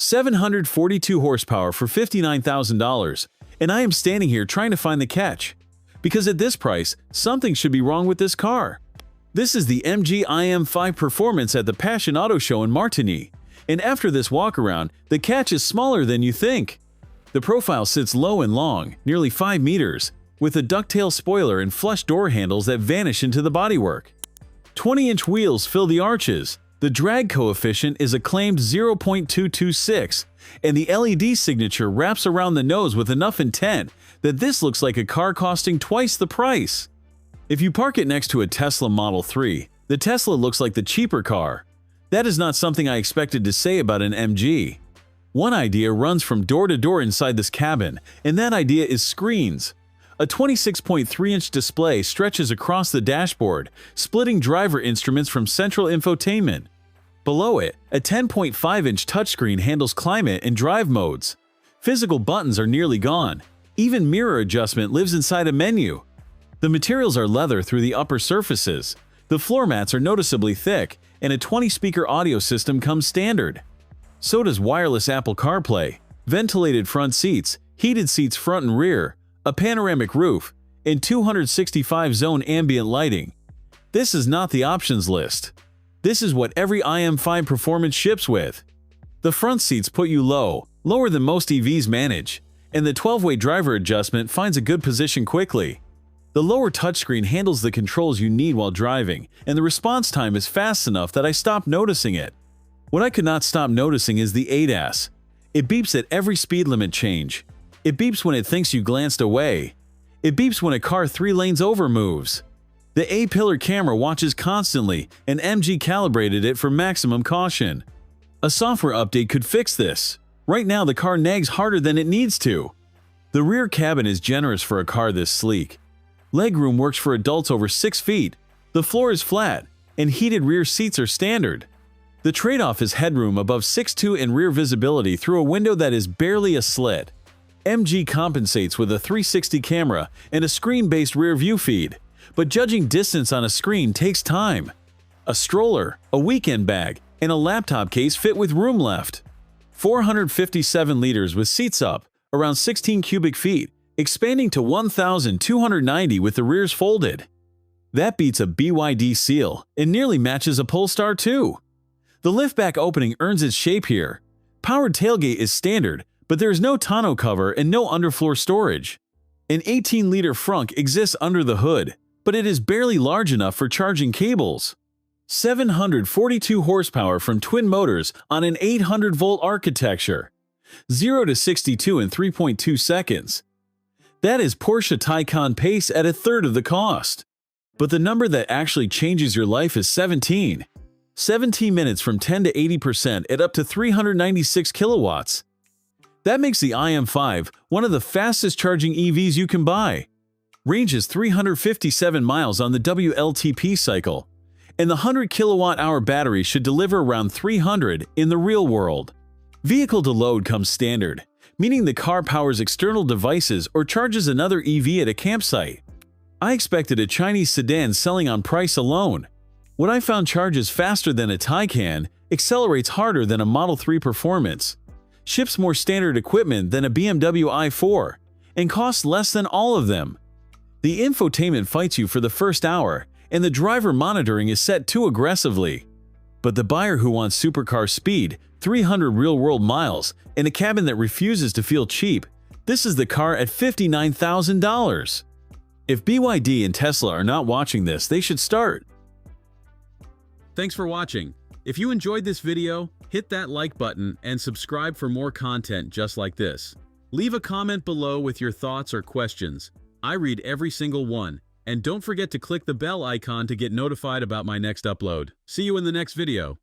742 horsepower for $59,000, and I am standing here trying to find the catch. Because at this price, something should be wrong with this car. This is the MG IM5 Performance at the Passion Auto Show in Martigny, and after this walk-around, the catch is smaller than you think. The profile sits low and long, nearly 5 meters, with a ducktail spoiler and flush door handles that vanish into the bodywork. 20-inch wheels fill the arches. The drag coefficient is a claimed 0.226, and the LED signature wraps around the nose with enough intent that this looks like a car costing twice the price. If you park it next to a Tesla Model 3, the Tesla looks like the cheaper car. That is not something I expected to say about an MG. One idea runs from door to door inside this cabin, and that idea is screens. A 26.3-inch display stretches across the dashboard, splitting driver instruments from central infotainment. Below it, a 10.5-inch touchscreen handles climate and drive modes. Physical buttons are nearly gone. Even mirror adjustment lives inside a menu. The materials are leather through the upper surfaces. The floor mats are noticeably thick, and a 20-speaker audio system comes standard. So does wireless Apple CarPlay, ventilated front seats, heated seats front and rear, a panoramic roof, and 265-zone ambient lighting. This is not the options list. This is what every IM5 Performance ships with. The front seats put you low, lower than most EVs manage, and the 12-way driver adjustment finds a good position quickly. The lower touchscreen handles the controls you need while driving, and the response time is fast enough that I stopped noticing it. What I could not stop noticing is the ADAS. It beeps at every speed limit change. It beeps when it thinks you glanced away. It beeps when a car 3 lanes over moves. The A-pillar camera watches constantly, and MG calibrated it for maximum caution. A software update could fix this. Right now the car nags harder than it needs to. The rear cabin is generous for a car this sleek. Legroom works for adults over 6 feet. The floor is flat, and heated rear seats are standard. The trade-off is headroom above 6'2" and rear visibility through a window that is barely a slit. MG compensates with a 360 camera and a screen-based rear-view feed, but judging distance on a screen takes time. A stroller, a weekend bag, and a laptop case fit with room left. 457 liters with seats up, around 16 cubic feet, expanding to 1,290 with the rears folded. That beats a BYD Seal and nearly matches a Polestar 2. The liftback opening earns its shape here. Powered tailgate is standard, but there is no tonneau cover and no underfloor storage. An 18-liter frunk exists under the hood, but it is barely large enough for charging cables. 742 horsepower from twin motors on an 800-volt architecture. 0 to 62 in 3.2 seconds. That is Porsche Taycan pace at a third of the cost. But the number that actually changes your life is 17. 17 minutes from 10 to 80% at up to 396 kilowatts. That makes the IM5 one of the fastest charging EVs you can buy. Range is 357 miles on the WLTP cycle, and the 100 kilowatt-hour battery should deliver around 300 in the real world. Vehicle to load comes standard, meaning the car powers external devices or charges another EV at a campsite. I expected a Chinese sedan selling on price alone. What I found charges faster than a Taycan, accelerates harder than a Model 3 Performance, ships more standard equipment than a BMW i4, and costs less than all of them. The infotainment fights you for the first hour, and the driver monitoring is set too aggressively. But the buyer who wants supercar speed, 300 real-world miles, and a cabin that refuses to feel cheap, this is the car at $59,000. If BYD and Tesla are not watching this, they should start. Thanks for watching. If you enjoyed this video, hit that like button and subscribe for more content just like this. Leave a comment below with your thoughts or questions. I read every single one. And don't forget to click the bell icon to get notified about my next upload. See you in the next video.